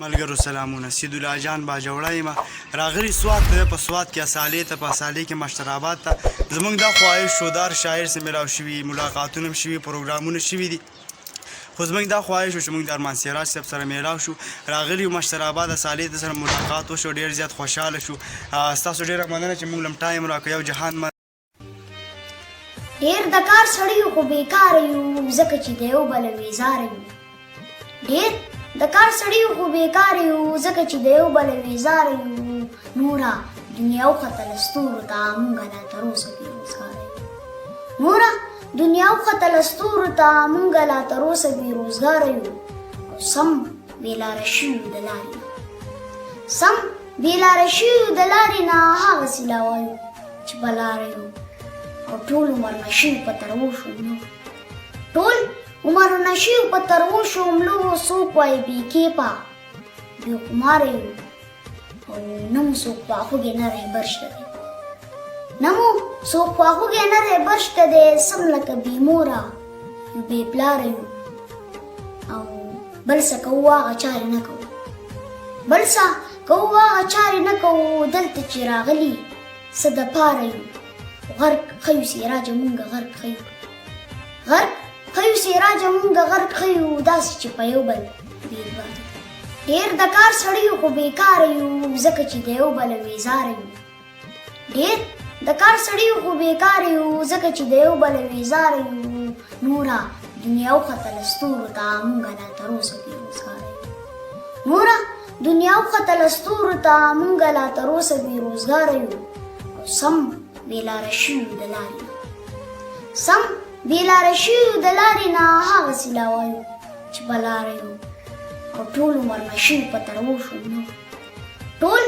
ملګرو سلامونه. سید الله جان باجوړی یم راغلی سوات ته په سوات کې اصالې ته په اصالې کې مشتراباد ته زموږ دا خواهش شودار شاعر سره ملاو شوي ملاقاتونه هم شوي پروګرامونه شوي دي خو زموږ دا خواهش و چې موږ د ارمان سراج صاحب سره میلاو شو راغلي یو مشتراباد اصالې ته سره ملاقات وشو ډېر زیات خوشحاله شو ستاسو ډېره مننه چې موږ لم ټایم راکړ یو جهان ډېر د کار سړی خو بیکاره یو ځکه چې د یو بل ویزاره یو ډېر د کار سړی خو بیکاره یو ځکه چې د یو بل ویزاره یو نوره دنیا وختله ستورو ته موږ لا تر اوسه بېروزګاره یو نوره دنیا وختله ستورو ته موږ لا تر اوسه بېروزګاره یو او سم بېلاره شوي د لارې نه سم بېلاره شوي د لارې نه هغسې لا وایو چې په لاره یو او ټول عمر نشي په ترو شو ټول عمر نشي په ترو شو ملو څوک وایي بې کیپا بې خماره یو او نه مو څوک خواخوږی نه رهبر شته دی نه مو څوک خواخوږی نه رهبر شته دی سم لکه بې موره یو بې پلاره یو او بل څه کوو هغه چارې نه کوو بل څه کوو هغه چارې نه کوو دلته چې راغلي څه دپاره یو غرق خیو سراجه مونږه غرق خیو غرق خیو سراجه مونږه غرق خیو داسې چې په یو بل بیرباد ډېر د کار سړی خو بیکاره یو ځکه چې د یو بل ویزاره یو ډېر د کار سړی خو بیکاره یو ځکه چې د یو بل ویزاره یو نوره دنیا وختله ستورو ته مونږه لا تر اوسه بېروزګاره یو نوره دنیا وختله ستورو ته مونږه لا تر اوسه بېروزګاره یو او سم بېلاره شوي د لارې نه سم بېلاره شوي د لارې نه هغسې لا وایو چې په لاره یو او ټول عمر نشي په ترو شو ملو ټول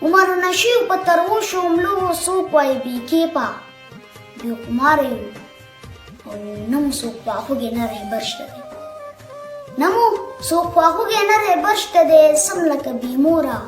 عمر نشي په ترو شو ملو څوک وایي بې کیپا بې خماره یو او نه مو څوک خواخوږی نه رهبر شته دی نه مو څوک خواخوږی نه رهبر شته دی سم لکه بې موره